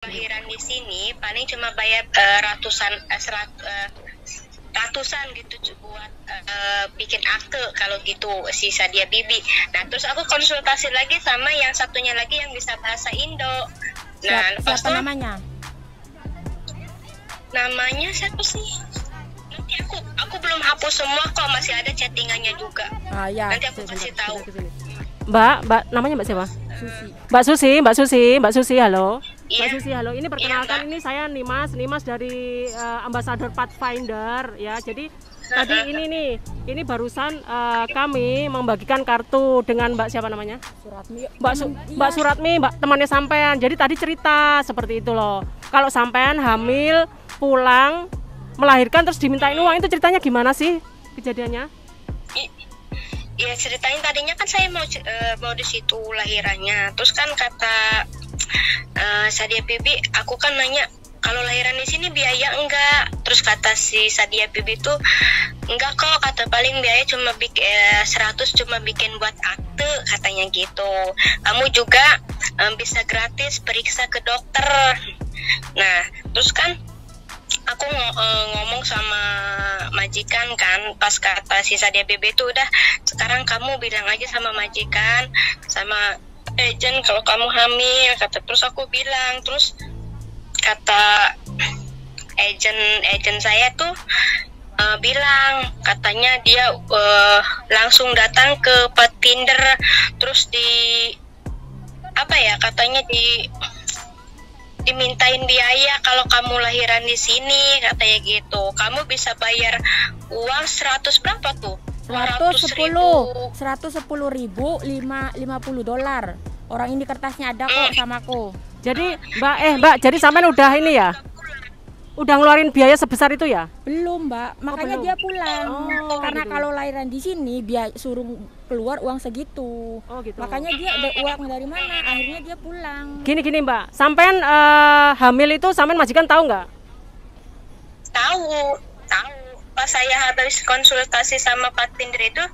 lahiran di sini paling cuma bayar ratusan gitu buat bikin akte kalau gitu si Sadia Bibi. Nah terus aku konsultasi lagi sama yang satunya lagi yang bisa bahasa Indo. Nah siapa namanya? Namanya siapa sih? Nanti aku belum hapus semua kok, masih ada chattingannya juga. Ya. Nanti aku kasih tahu. Mbak, namanya Mbak siapa? Susi. Mbak Susi, halo. Iya. Mbak Susi, halo. Ini perkenalkan, Iya, ini saya Nimas dari Ambassador Pathfinder ya. Jadi tadi ini barusan kami membagikan kartu dengan Mbak siapa namanya? Suratmi. Mbak Suratmi, Mbak temannya sampean. Jadi tadi cerita seperti itu loh. Kalau sampean hamil, pulang, melahirkan terus dimintain uang, itu ceritanya gimana sih kejadiannya? Iya ceritanya tadinya kan saya mau di situ lahirannya, terus kan kata Sadia Bibi, aku kan nanya kalau lahiran di sini biaya enggak, terus kata si Sadia Bibi tuh enggak kok, kata paling biaya cuma 100 cuma bikin buat akte katanya gitu. Kamu juga bisa gratis periksa ke dokter. Nah terus kan aku ngomong sama majikan kan, pas kata si Sadia BB itu udah sekarang kamu bilang aja sama majikan sama agent kalau kamu hamil kata. Terus aku bilang, terus kata agent saya tuh bilang katanya dia langsung datang ke Pathfinder, terus katanya dimintain biaya kalau kamu lahiran di sini katanya gitu. Kamu bisa bayar uang 100 berapa tuh? 110.000 $50. Orang ini kertasnya ada kok sama aku. Jadi Mbak, jadi sampean udah ini ya? Udah ngeluarin biaya sebesar itu ya? Belum, Mbak. Makanya belum. dia pulang. Karena gitu. kalau lahiran di sini suruh keluar uang segitu. Gitu. Makanya dia ada uang dari mana? Akhirnya dia pulang. Gini Mbak, sampean hamil itu sampean majikan tahu nggak? Tahu. Pas saya habis konsultasi sama Pathfinder itu,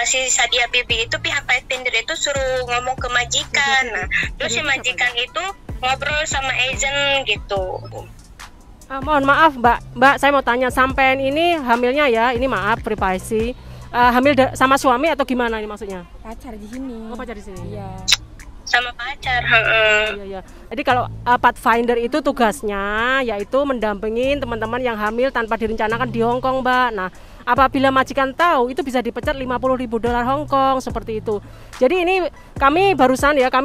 si Sadia Bibi itu pihak Pathfinder itu suruh ngomong ke majikan. Nah, terus si majikan itu ngobrol sama agent gitu. Mohon maaf Mbak, saya mau tanya, sampean ini hamilnya ya, ini maaf privasi, hamil sama suami atau gimana ini maksudnya? Pacar di sini. Oh, pacar di sini. Iya. Sama pacar. Iya. Jadi kalau Pathfinder itu tugasnya yaitu mendampingin teman-teman yang hamil tanpa direncanakan di Hong Kong, Mbak. Nah, apabila majikan tahu itu bisa dipecat $50.000 Hong Kong seperti itu. Jadi ini kami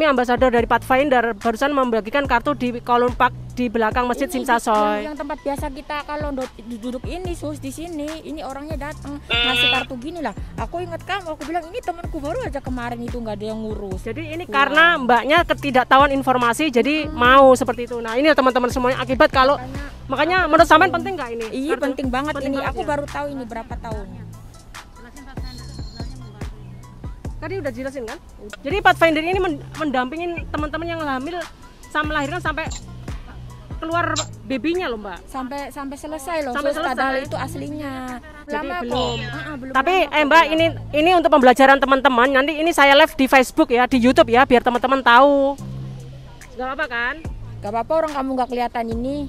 ambasador dari Pathfinder barusan membagikan kartu di kolom park di belakang Masjid Simsasoy. Yang tempat biasa kita kalau duduk ini di sini, ini orangnya datang ngasih kartu gini lah. Aku ingat kamu, aku bilang ini temanku baru aja kemarin itu nggak ada yang ngurus. Jadi ini karena mbaknya ketidaktahuan informasi, jadi mau seperti itu. Nah ini teman-teman semuanya akibat kalau makanya menurut sampean penting nggak ini? Iya kartu? penting banget Penting ini. banget Aku ya? baru tahu ini berapa tahun. Tadi udah jelasin kan? Jadi Pathfinder ini mendampingin teman-teman yang hamil sama melahirkan sampai keluar babynya loh, Mbak. Sampai selesai loh. Sampai selesai. Padahal itu aslinya. Jadi Lama belum. belum. Tapi Mbak, ini untuk pembelajaran teman-teman. Nanti ini saya live di Facebook ya, di YouTube ya, biar teman-teman tahu. Gak apa-apa kan? Gak apa-apa orang kamu nggak kelihatan ini.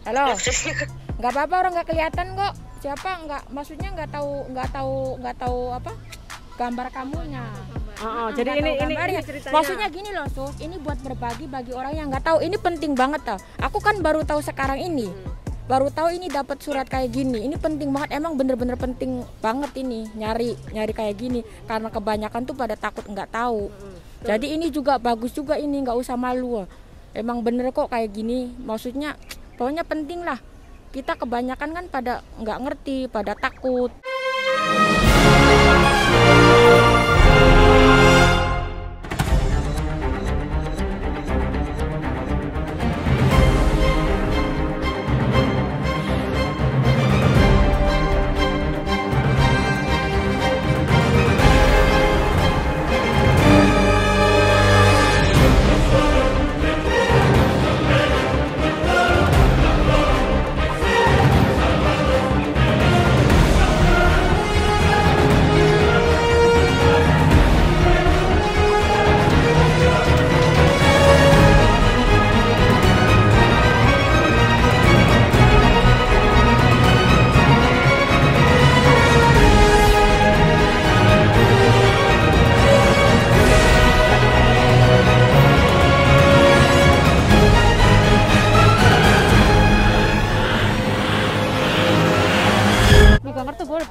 Halo. Gak apa-apa orang nggak kelihatan kok. Siapa maksudnya nggak tahu apa gambar kamunya. Jadi ini ceritanya. Maksudnya gini loh Sus, ini buat berbagi bagi orang yang nggak tahu. Ini penting banget tau. Aku kan baru tahu sekarang ini. Baru tahu ini dapat surat kayak gini. Ini penting banget, emang bener-bener penting banget ini nyari kayak gini karena kebanyakan tuh pada takut nggak tahu. Jadi ini juga bagus juga, ini nggak usah malu. Emang bener kok kayak gini. Maksudnya pokoknya penting lah. Kita kebanyakan kan pada nggak ngerti, pada takut.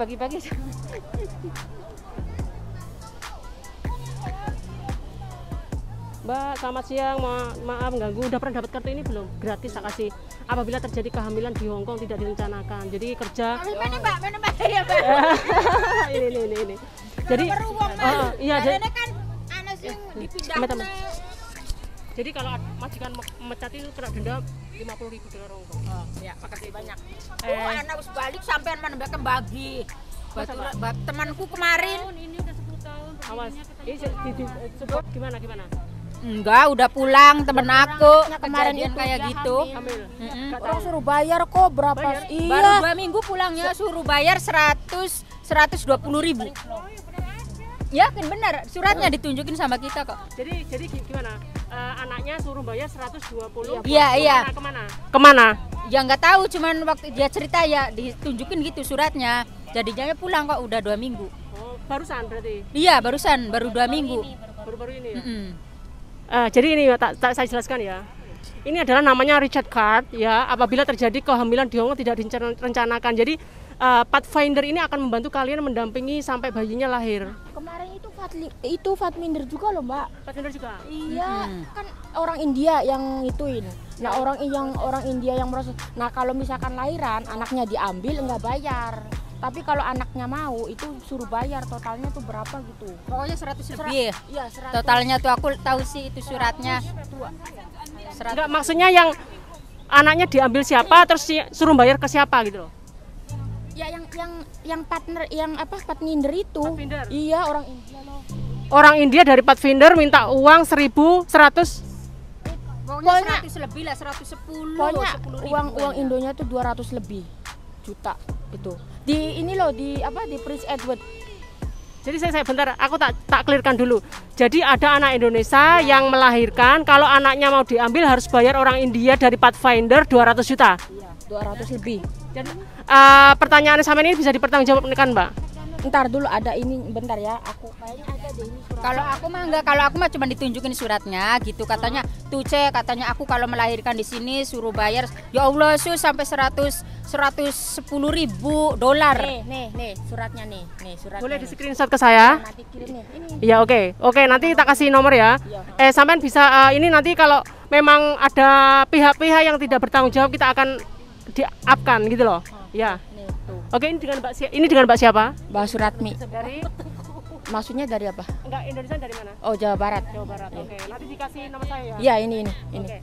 pagi-pagi. Mbak, selamat siang. Maaf ganggu. Udah pernah dapat kartu ini belum? Gratis tak kasih. Apabila terjadi kehamilan di Hong Kong tidak direncanakan. Jadi kerja. Mana Mbak? Ya, Mbak. ini. Jadi iya, ini kan anak sing dipindah. Jadi kalau majikan memecat itu kena denda 50.000 dolar Hong Kong. Oh, ya, makasih banyak. Eh. Anak wis balik sampean mana mbak bagi. Temanku kemarin. Ini udah 10 tahun. Awas. Ini support gimana? Enggak, udah pulang temen aku. Kemarin Kejadian itu kayak dia gitu. Hamil. Orang suruh bayar kok berapa? Bayar? Iya. Baru 2 minggu pulangnya suruh bayar 120.000. Ya kan benar, suratnya ditunjukin sama kita kok. Jadi gimana? Anaknya suruh bayar 120. Iya. Kemana? Ya nggak tahu, cuman waktu dia cerita ya ditunjukin gitu suratnya. Jadinya pulang kok udah 2 minggu. Oh, barusan berarti. Iya, baru 2 minggu. Baru-baru ini ya. Mm-mm. Jadi ini tak saya jelaskan ya. Ini adalah namanya Richard Card ya. Apabila terjadi kehamilan di Hong Kong tidak direncanakan. Jadi Pathfinder ini akan membantu kalian mendampingi sampai bayinya lahir. Kemarin itu Fatminder juga loh, Mbak. Pathfinder juga. Iya, kan orang India yang ituin. Nah, orang India yang proses. Nah, kalau misalkan lahiran, anaknya diambil enggak bayar. Tapi kalau anaknya mau itu suruh bayar, totalnya tuh berapa gitu. Pokoknya 100 lebih. Iya, 100. Totalnya tuh aku tahu sih itu suratnya. 100. Enggak, maksudnya yang anaknya diambil siapa terus suruh bayar ke siapa gitu loh. Ya yang partner yang Pathfinder itu. Pathfinder. Iya, orang India loh. Orang India dari Pathfinder minta uang 1.100. Pokoknya 100 lebih lah, 110. Pokoknya 10.000 uang Indonya tuh 200 lebih juta itu. Di ini loh di Prince Edward. Jadi saya bentar, aku tak clearkan dulu. Jadi ada anak Indonesia yang melahirkan, kalau anaknya mau diambil harus bayar orang India dari Pathfinder 200 juta. Iya, 200 lebih. Jadi pertanyaan sama ini bisa dipertanggungjawabkan Mbak? Ntar dulu ada ini bentar ya. Aku kayaknya ada deh ini surat. Kalau aku mah enggak, kalau aku mah cuma ditunjukin suratnya gitu, katanya tuh cek, katanya aku kalau melahirkan di sini suruh bayar ya Allah sampai 110.000 dolar. Nih suratnya nih suratnya. Boleh di screenshot ke saya? Nanti kirim nih. Ini. Iya, oke, nanti kita kasih nomor ya. Iya. Sampean bisa ini nanti kalau memang ada pihak-pihak yang tidak bertanggung jawab kita akan di-up-kan gitu loh. Ya. Nih tuh. Oke, ini dengan Mbak siapa? Mbak Suratmi. Dari Maksudnya dari apa? enggak Indonesia, dari mana? Oh, Jawa Barat. Jawa Barat. Oke, nanti dikasih nama saya ya. Iya, ini. Oke.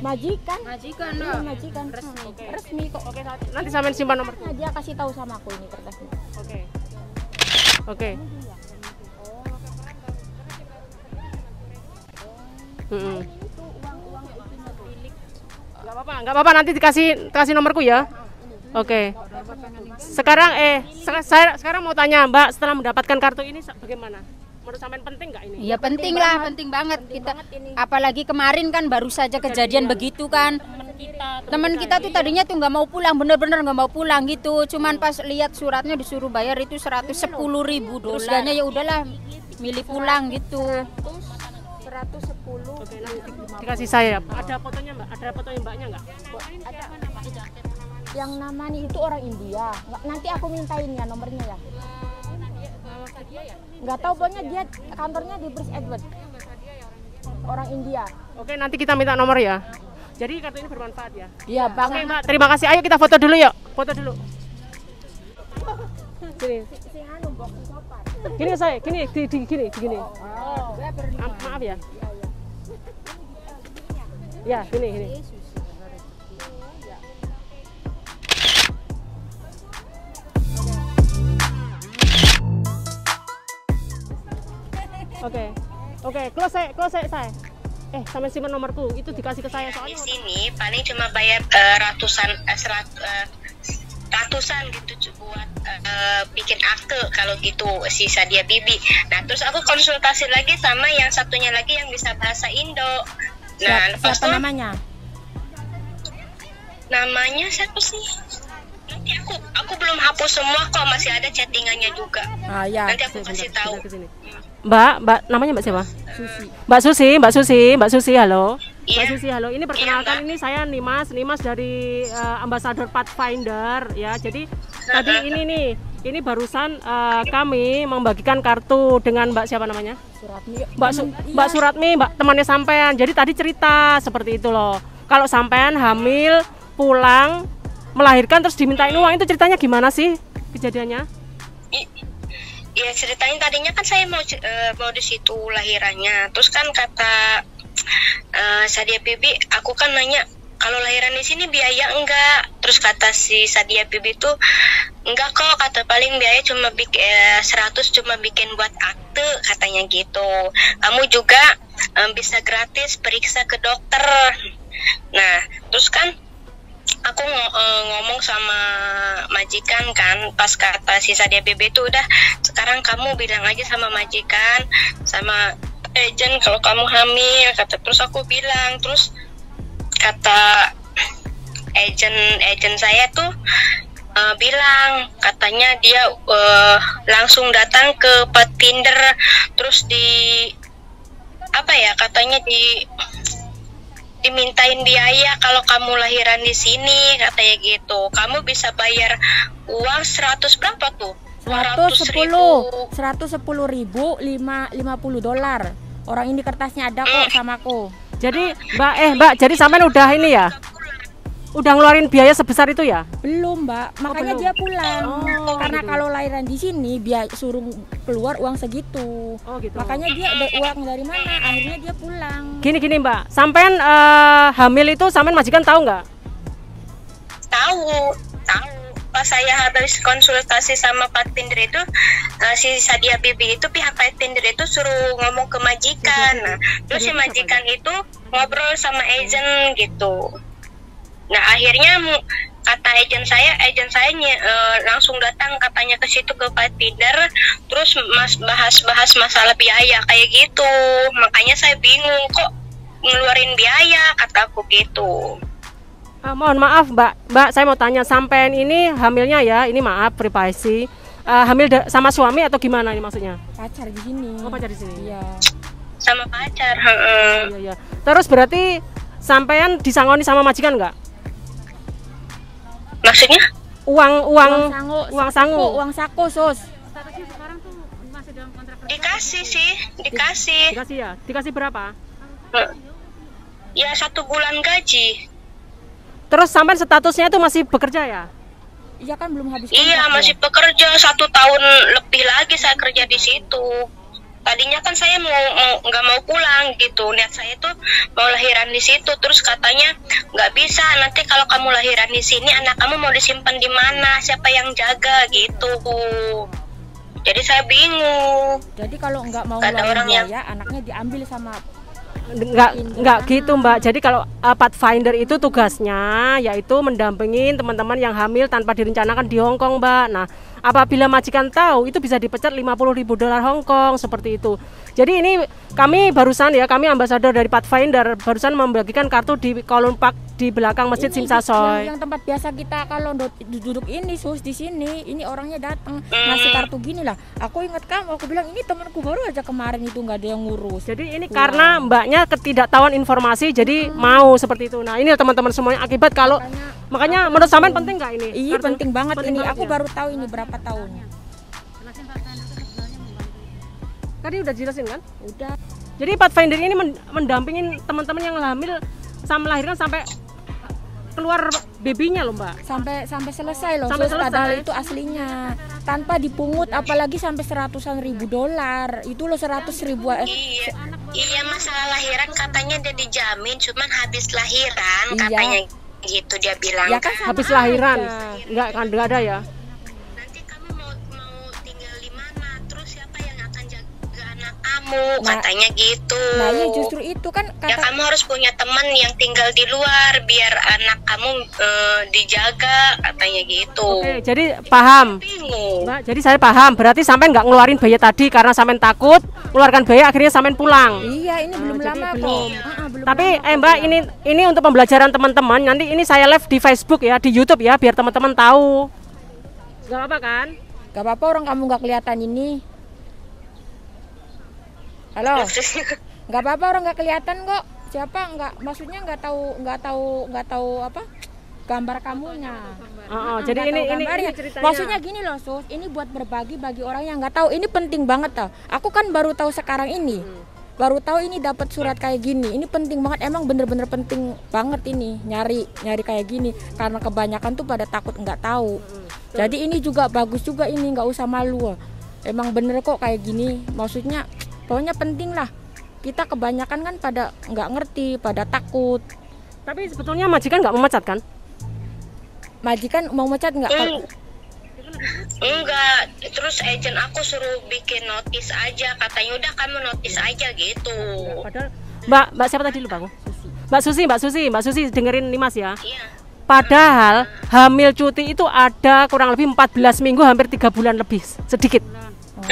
Majikan. Majikan Iya, loh. majikan. Oke. Resmi kok. Oke, nanti sampean simpan nomor. Nah, dia kasih tahu sama aku ini kertasnya. Oke. Nggak apa-apa, nanti kasih nomorku ya. Oke. Sekarang mau tanya Mbak, setelah mendapatkan kartu ini bagaimana? Menurut sampean penting nggak ini? Iya penting banget kita. Apalagi kemarin kan baru saja kejadian begitu kan. Teman kita tuh tadinya tuh nggak mau pulang, bener-bener nggak mau pulang gitu. Cuman pas lihat suratnya disuruh bayar itu 110.000 dolar. Terus ya udahlah, milih pulang gitu. 110. Oke, nanti dikasih saya. Ada fotonya Mbak? Ada fotonya Mbaknya nggak? Ada. Yang namanya itu orang India. Nanti aku mintain ya nomornya ya. Nggak tahu, pokoknya dia kantornya di Prince Edward. Orang India. Oke, nanti kita minta nomor ya. Jadi kartu ini bermanfaat ya. Iya, Bang. Oke Mbak, terima kasih. Ayo kita foto dulu yuk. Foto dulu. Sini. Gini saya, gini. Maaf ya. Ya, gini. Oke, close saya. Sampai simpan nomorku, itu dikasih ke saya soalnya. Di sini paling cuma bayar ratusan gitu buat bikin akte kalau gitu si Sadia Bibi. Nah terus aku konsultasi lagi sama yang satunya lagi yang bisa bahasa Indo. Nah lepas Siapa itu namanya siapa sih? Nanti aku belum hapus semua kok, masih ada chattingannya juga. Ah ya. Nanti aku kasih tahu. Mbak, namanya Mbak siapa? Susi. Mbak Susi, halo. Mbak Susi, halo. Ini perkenalkan, Mbak. ini saya Nimas dari Ambassador Pathfinder ya. Jadi tadi ini barusan kami membagikan kartu dengan Mbak siapa namanya? Mbak Suratmi, Mbak temannya sampean. Jadi tadi cerita seperti itu loh. Kalau sampean hamil, pulang, melahirkan terus dimintain uang, itu ceritanya gimana sih kejadiannya? Iya, ceritanya tadinya kan saya mau di situ lahirannya. Terus kan kata Sadia Bibi, aku kan nanya kalau lahiran di sini biaya enggak? Terus kata si Sadia Bibi tuh enggak kok, kata paling biaya cuma 100 cuma bikin buat akte, katanya gitu. Kamu juga bisa gratis periksa ke dokter. Nah, terus kan aku ngomong sama majikan kan, pas kata si Sadia Bibi itu udah, sekarang kamu bilang aja sama majikan sama agent kalau kamu hamil, kata. Terus aku bilang, terus kata agent saya tuh bilang katanya dia langsung datang ke Pathfinder, terus katanya dimintain biaya kalau kamu lahiran di sini, katanya gitu. Kamu bisa bayar uang 100 berapa tuh? 110.000 $50. Orang ini kertasnya ada kok sama aku. Jadi Mbak, jadi sampean udah ini ya? Udah ngeluarin biaya sebesar itu ya? Belum, Mbak. Makanya belum. dia pulang. Karena gitu. kalau lahiran di sini suruh keluar uang segitu. Gitu. Makanya dia ada uang dari mana? Akhirnya dia pulang. Gini Mbak, sampean hamil itu sampean majikan tahu nggak? Tahu. Pas saya habis konsultasi sama Pathfinder itu, si Sadia Bibi itu pihak Pathfinder itu suruh ngomong ke majikan. Nah, terus si majikan itu ngobrol sama agent gitu. Nah, akhirnya kata agent saya langsung datang katanya ke situ ke Pathfinder, terus bahas masalah biaya kayak gitu. Makanya saya bingung kok ngeluarin biaya, kataku gitu. Mohon maaf Mbak, saya mau tanya, sampean ini hamilnya ya, ini maaf privasi, hamil sama suami atau gimana ini maksudnya? Pacar di sini. Oh, pacar di sini. Iya. Sama pacar. Iya. Terus berarti sampean disangoni sama majikan nggak? Maksudnya? Uang sangu. Uang saku, Sus. Dikasih sih, dikasih. Dikasih ya? Dikasih berapa? Ya 1 bulan gaji. Terus sampean statusnya itu masih bekerja ya? Iya kan belum habis kontrak. Iya, masih bekerja 1 tahun lebih lagi saya kerja di situ. Tadinya kan saya nggak mau pulang gitu. Niat saya tuh mau lahiran di situ. Terus katanya nggak bisa. Nanti kalau kamu lahiran di sini, anak kamu mau disimpan di mana? Siapa yang jaga gitu? Jadi saya bingung. Jadi kalau nggak mau Kata orang ngeluarin biaya, anaknya diambil sama Enggak gitu Mbak. Jadi kalau Pathfinder itu tugasnya yaitu mendampingin teman-teman yang hamil tanpa direncanakan di Hong Kong, Mbak. Nah, apabila majikan tahu itu bisa dipecat $50.000 Hong Kong seperti itu. Jadi ini kami ambasador dari Pathfinder barusan membagikan kartu di Kowloon Park di belakang Masjid Sim Sa Tsui. Yang tempat biasa kita kalau duduk ini, Sus, di sini. Ini orangnya datang ngasih kartu gini lah. Aku ingat kamu, aku bilang ini temanku baru aja kemarin itu nggak ada yang ngurus. Jadi ini karena Mbaknya ketidaktahuan informasi, jadi mau seperti itu. Nah, ini teman-teman semuanya akibat kalau makanya menurut sampean penting nggak ini? Iya, kartu? penting banget Penting ini. banget Aku ya? baru tahu ini berapa tahun. Tadi udah jelasin kan? Udah. Jadi Pathfinder ini mendampingin teman-teman yang hamil sama melahirkan sampai keluar babynya loh, Mbak. Sampai selesai loh. Sampai Sus, selesai. padahal itu aslinya tanpa dipungut, apalagi sampai $100.000. Itu loh 100.000. Iya, masalah lahiran katanya dia dijamin, cuman habis lahiran Iya. katanya gitu dia bilang. Ya kan sama Habis lahiran. aja. Enggak ada ya. Nanti kamu mau tinggal di mana? Terus siapa yang akan jaga anak kamu? Nah, Katanya gitu. Nah, iya justru itu kan Ya kamu harus punya teman yang tinggal di luar biar anak kamu dijaga, katanya gitu. Oke, jadi paham. Bingung. Mbak, jadi saya paham. Berarti sampean nggak ngeluarin biaya tadi karena sampean takut mengeluarkan biaya, akhirnya sampean pulang. Iya, ini belum jadi lama belum. kok. Belum Tapi lama Mbak, ini untuk pembelajaran teman-teman. Nanti ini saya live di Facebook ya, di YouTube ya, biar teman-teman tahu. Gak apa-apa kan? Gak apa-apa orang kamu nggak kelihatan ini. Halo, nggak apa-apa orang nggak kelihatan kok. siapa maksudnya nggak tahu apa gambar kamunya. Jadi ini ceritanya. Maksudnya gini loh Sus, ini buat berbagi bagi orang yang nggak tahu, ini penting banget tau. Aku kan baru tahu sekarang ini. Baru tahu ini dapat surat kayak gini. Ini penting banget, emang bener-bener penting banget ini nyari kayak gini karena kebanyakan tuh pada takut nggak tahu. Jadi ini juga bagus juga, ini nggak usah malu. Emang bener kok kayak gini. Maksudnya pokoknya penting lah. Kita kebanyakan kan pada nggak ngerti, pada takut. Tapi sebetulnya majikan nggak memecat kan? Majikan mau mecat nggak? Enggak, terus agent aku suruh bikin notis aja, katanya udah kamu notis aja gitu. Padahal Mbak siapa tadi lupa aku? Mbak Susi dengerin nih Mas ya. Iya. Padahal hamil cuti itu ada kurang lebih 14 minggu, hampir 3 bulan lebih sedikit. 4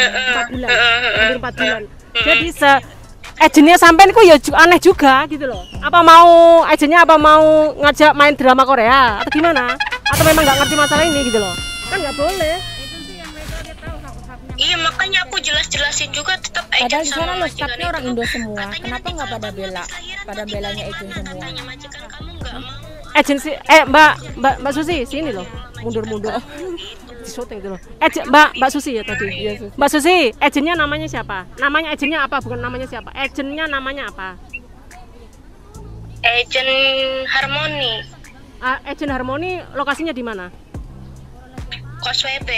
bulan, hampir 4 bulan. Jadi agentnya sampean ku ya aneh juga gitu loh. Apa mau agentnya mau ngajak main drama Korea atau gimana? Atau memang nggak ngerti masalah ini gitu loh? Kan nggak boleh. Iya, makanya aku jelas-jelasin juga tetap agent Padahal di sana sama lo majikan staffnya orang Indo semua. Katanya Kenapa nanti nggak kalau pada kamu bela? habis lahiran Pada nanti belanya gimana? agent semua. Katanya majikan kamu nggak mau. Agensi Mbak Susi sini loh, mundur di syuting itu loh. Mbak Susi ya tadi. Mbak Susi, agennya namanya siapa? Namanya agennya apa? Bukan namanya siapa? Agennya namanya apa? Agent Harmoni. Agen Harmoni lokasinya di mana? Kos WP.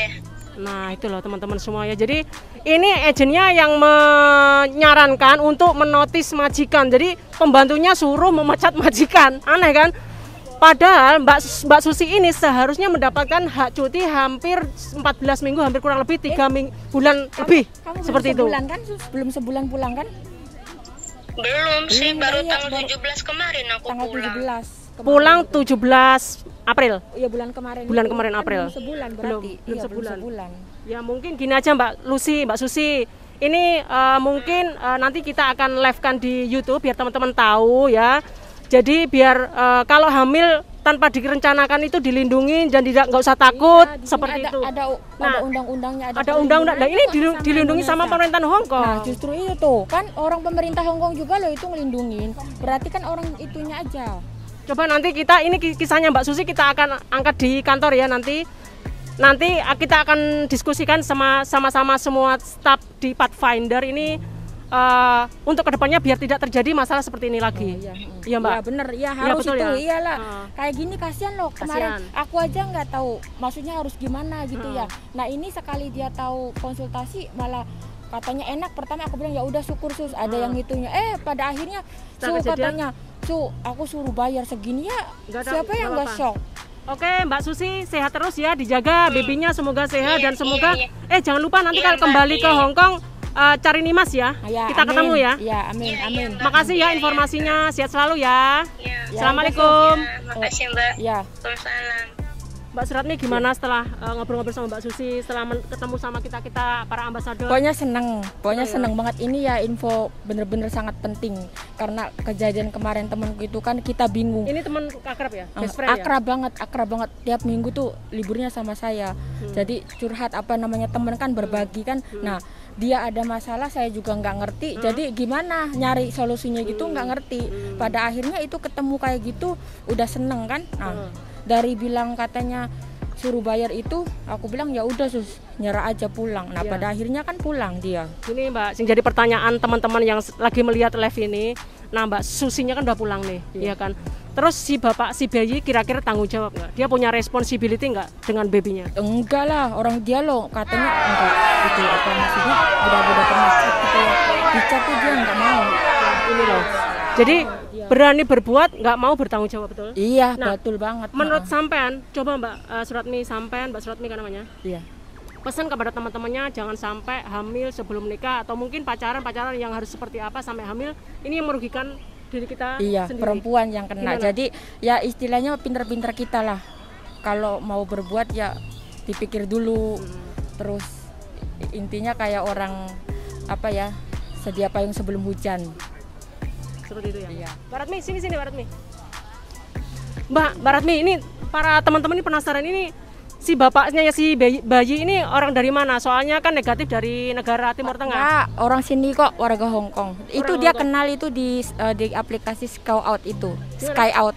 Nah itu loh teman-teman semua ya. Jadi ini agennya yang menyarankan untuk menotis majikan. Jadi pembantunya suruh memecat majikan. Aneh kan? Padahal Mbak Susi ini seharusnya mendapatkan hak cuti hampir 14 minggu, hampir kurang lebih 3 bulan lebih. Kamu seperti itu. belum sebulan kan? Belum sebulan pulang kan? Belum sih, baru iya, tanggal 17 kemarin aku Tanggal pulang. 17. Pulang 17 April. Iya bulan kemarin. Bulan itu. kemarin Kan April. Belum sebulan berarti. Belum Iya, sebulan. Belum sebulan. Ya mungkin gini aja Mbak Susi. Ini mungkin nanti kita akan live-kan di YouTube biar teman-teman tahu ya. Jadi biar kalau hamil tanpa direncanakan itu dilindungi dan nggak usah takut Iya, di sini seperti itu. Ada undang-undangnya. Ada undang-undang. Nah ini dilindungi sama pemerintahan Hong Kong. Nah justru itu tuh kan orang pemerintah Hong Kong juga loh itu ngelindungin. Berarti kan orang itunya aja. Coba nanti ini kisahnya Mbak Susi kita akan angkat di kantor ya nanti kita akan diskusikan sama-sama semua staf di Pathfinder ini untuk kedepannya biar tidak terjadi masalah seperti ini lagi. Iya Mbak. Iya bener, ya harus betul itu, ya? iyalah. Kayak gini kasihan loh kemarin. Kasihan. Aku aja nggak tahu, maksudnya harus gimana gitu ya. Nah ini sekali dia tahu konsultasi malah katanya enak. Pertama aku bilang ya udah syukur Sus, ada yang itunya. Pada akhirnya katanya aku suruh bayar segini ya. Siapa yang nggak shock? Oke Mbak Susi sehat terus ya, dijaga babynya semoga sehat dan semoga jangan lupa nanti Iya, kalau kembali ke Hong Kong cari Nimas ya. Kita amin. ketemu ya. Iya amin. Makasih ya informasinya, sehat selalu ya. Ya. Assalamualaikum. Makasih Mbak. Ya. Waalaikumsalam. Mbak Suratmi gimana setelah ngobrol-ngobrol sama Mbak Susi, setelah ketemu sama kita para ambasador? Pokoknya seneng banget. Ini ya info bener-bener sangat penting karena kejadian kemarin temanku itu kan kita bingung. Ini teman akrab ya, best friend akrab banget. Tiap minggu tuh liburnya sama saya. Jadi curhat teman kan berbagi kan. Nah dia ada masalah saya juga nggak ngerti. Jadi gimana nyari solusinya gitu nggak ngerti. Pada akhirnya itu ketemu kayak gitu udah seneng kan. Nah dari bilang katanya suruh bayar itu aku bilang ya udah Sus nyerah aja pulang. Nah pada akhirnya kan pulang dia. Ini Mbak, sing jadi pertanyaan teman-teman yang lagi melihat live ini. Nah Mbak Susinya kan udah pulang nih, iya kan. Terus si bayi kira-kira tanggung jawab nggak? Dia punya responsibility nggak dengan babynya? Enggak lah, orang dia loh katanya enggak gitu apa maksudnya udah pernah gitu ya. Dicat tuh dia nggak mau. Ini loh. Jadi berani berbuat nggak mau bertanggung jawab, betul? Iya betul banget. Menurut sampean, coba Mbak Mbak Suratmi kan namanya? Iya. Pesan kepada teman-temannya jangan sampai hamil sebelum nikah atau mungkin pacaran yang harus seperti apa sampai hamil ini yang merugikan diri kita sendiri. Perempuan yang kena. Gimana? Jadi ya istilahnya pinter-pinter kita lah. Kalau mau berbuat ya dipikir dulu. Terus intinya kayak orang sedia payung sebelum hujan. Seperti itu ya. Iya. Mbak Ratmi, sini Mbak Ratmi. Mbak Ratmi, ini para teman-teman ini penasaran ini si bapaknya si bayi ini orang dari mana? Soalnya kan negatif dari negara Timur Tengah. Nah, orang sini kok, warga Hong Kong. Itu dia kenal itu di aplikasi Sky Out itu. Sky Out.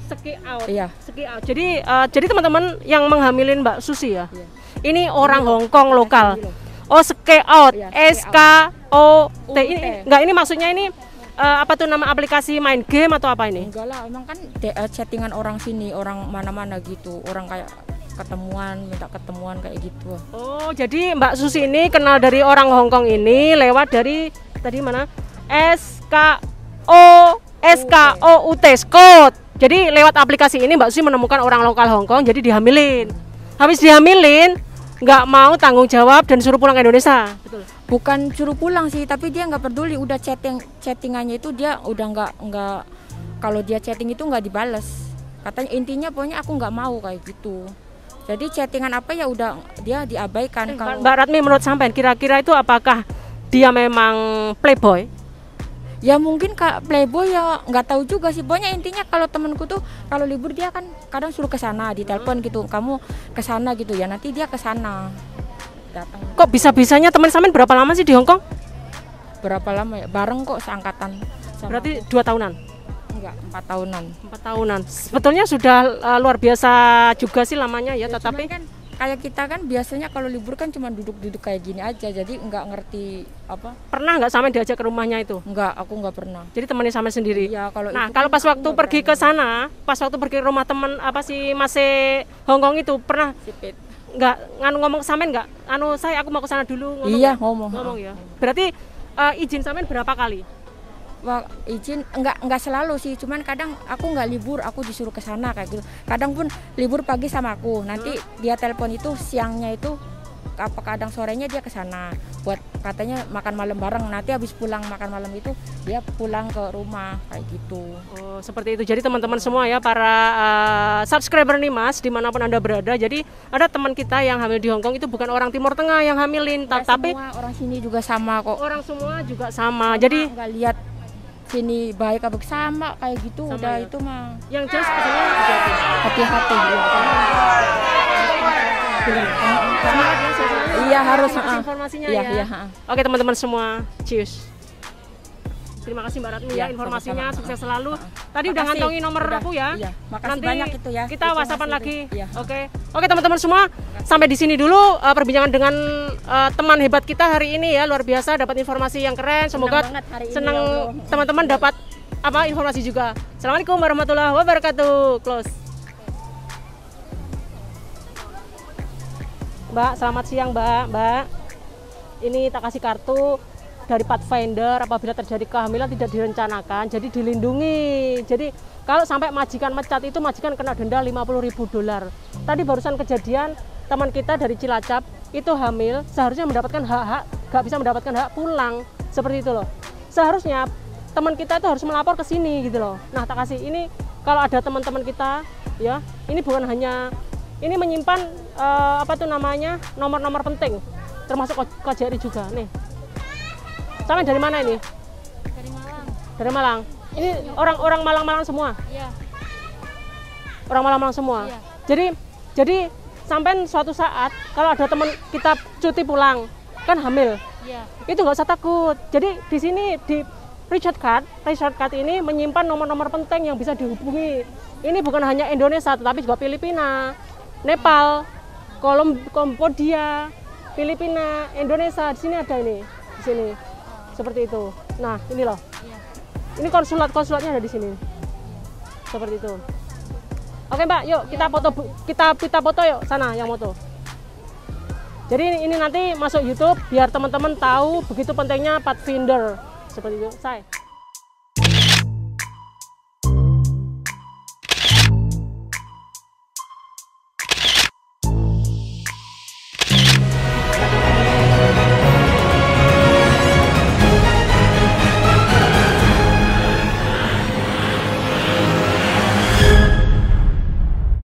Sky Out. Iya. Sky Out. Jadi teman-teman yang menghamilin Mbak Susi ya. Iya. Ini orang Hong Kong lokal. Oh, Sky Out. Iya, SKOT. Ini maksudnya ini apa tuh nama aplikasi main game atau apa ini? Enggak lah, emang kan chattingan orang sini, orang mana-mana gitu. Orang kayak minta ketemuan kayak gitu. Oh, jadi Mbak Susi ini kenal dari orang Hong Kong ini lewat dari tadi mana? SKOUT Scott. Jadi lewat aplikasi ini Mbak Susi menemukan orang lokal Hong Kong, jadi dihamilin. Habis dihamilin, nggak mau tanggung jawab dan suruh pulang ke Indonesia. Betul. Bukan suruh pulang sih, tapi dia nggak peduli. Udah chattingannya itu dia udah nggak kalau dia chatting itu nggak dibales. Katanya intinya pokoknya aku nggak mau kayak gitu. Jadi chattingan apa ya udah dia diabaikan. Kalau Mbak Ratmi, menurut sampean kira-kira itu apakah dia memang playboy? Ya mungkin playboy ya nggak tahu juga sih. Pokoknya intinya kalau temenku tuh kalau libur dia kan kadang suruh ke sana, ditelepon gitu. Kamu ke sana gitu ya. Nanti dia ke sana. Datang. Kok bisa-bisanya teman sampean berapa lama sih di Hong Kong? Berapa lama ya? Bareng kok seangkatan. Berarti 2 tahunan? Enggak, 4 tahunan. 4 tahunan. Sebetulnya sudah luar biasa juga sih lamanya ya, tetapi kan kayak kita kan biasanya kalau libur kan cuma duduk-duduk kayak gini aja, jadi nggak ngerti apa. Pernah nggak sampai diajak ke rumahnya itu? Enggak, aku nggak pernah. Jadi temannya sampai sendiri. Iya, kalau kalau pas waktu pergi ke sana, pas waktu pergi ke rumah teman apa sih masih Hong Kong itu pernah sipit. Nggak ngomong sampean nggak? Aku mau ke sana dulu ngomong. Iya, ya? ngomong ya. Berarti izin sampean berapa kali? Wah, izin enggak selalu sih, cuman kadang aku nggak libur, aku disuruh ke sana kayak gitu. Kadang pun libur pagi sama aku, nanti dia telepon itu siangnya itu kadang sorenya dia ke sana buat katanya makan malam bareng. Nanti habis pulang makan malam itu dia pulang ke rumah kayak gitu. Oh, seperti itu. Jadi teman-teman semua ya, para subscriber nih Mas, dimanapun Anda berada. Jadi ada teman kita yang hamil di Hong Kong itu bukan orang Timur Tengah yang hamilin, tapi semua orang sini juga sama kok. Orang semua juga sama. Jadi nggak lihat sini baik apa sama kayak gitu sama udah ya? itu mah yang jelas pesannya hati-hati ya. Iya harus informasinya iya, ya. Iya. Oke teman-teman semua, cheers. Terima kasih Mbak Ratmi ya informasinya, sama-sama. Sukses selalu. Tadi udah ngantongin nomor aku ya. Iya. Makasih Nanti banyak itu ya. Kita WhatsAppan lagi. Iya. Oke teman-teman semua, sampai di sini dulu perbincangan dengan teman hebat kita hari ini ya, luar biasa dapat informasi yang keren. Semoga senang teman-teman dapat informasi juga. Assalamualaikum warahmatullahi wabarakatuh. Close. Mbak, selamat siang Mbak. Ini tak kasih kartu dari Pathfinder. Apabila terjadi kehamilan tidak direncanakan, jadi dilindungi. Jadi kalau sampai majikan mecat itu majikan kena denda $50.000. Tadi barusan kejadian teman kita dari Cilacap itu hamil, seharusnya mendapatkan hak-hak, gak bisa mendapatkan hak pulang seperti itu loh. Seharusnya teman kita itu harus melapor ke sini gitu loh. Nah tak kasih ini kalau ada teman-teman kita ya, ini bukan hanya ini menyimpan nomor-nomor penting, termasuk KJRI juga nih. Sampai dari mana ini? Dari Malang. Dari Malang. Ini orang Malang-Malang semua. Iya. Orang Malang-Malang semua. Iya. Jadi sampai suatu saat kalau ada teman kita cuti pulang kan hamil, itu nggak usah takut. Jadi di sini di Richard Card ini menyimpan nomor-nomor penting yang bisa dihubungi. Ini bukan hanya Indonesia, tetapi juga Filipina, Nepal, Kambodia, Filipina, Indonesia. Di sini ada ini, di sini. Seperti itu. Nah, ini loh. Ini konsulatnya ada di sini. Seperti itu. Oke, Mbak, yuk kita foto yuk sana yang foto. Jadi ini nanti masuk YouTube biar teman-teman tahu begitu pentingnya Pathfinder. Seperti itu. Saya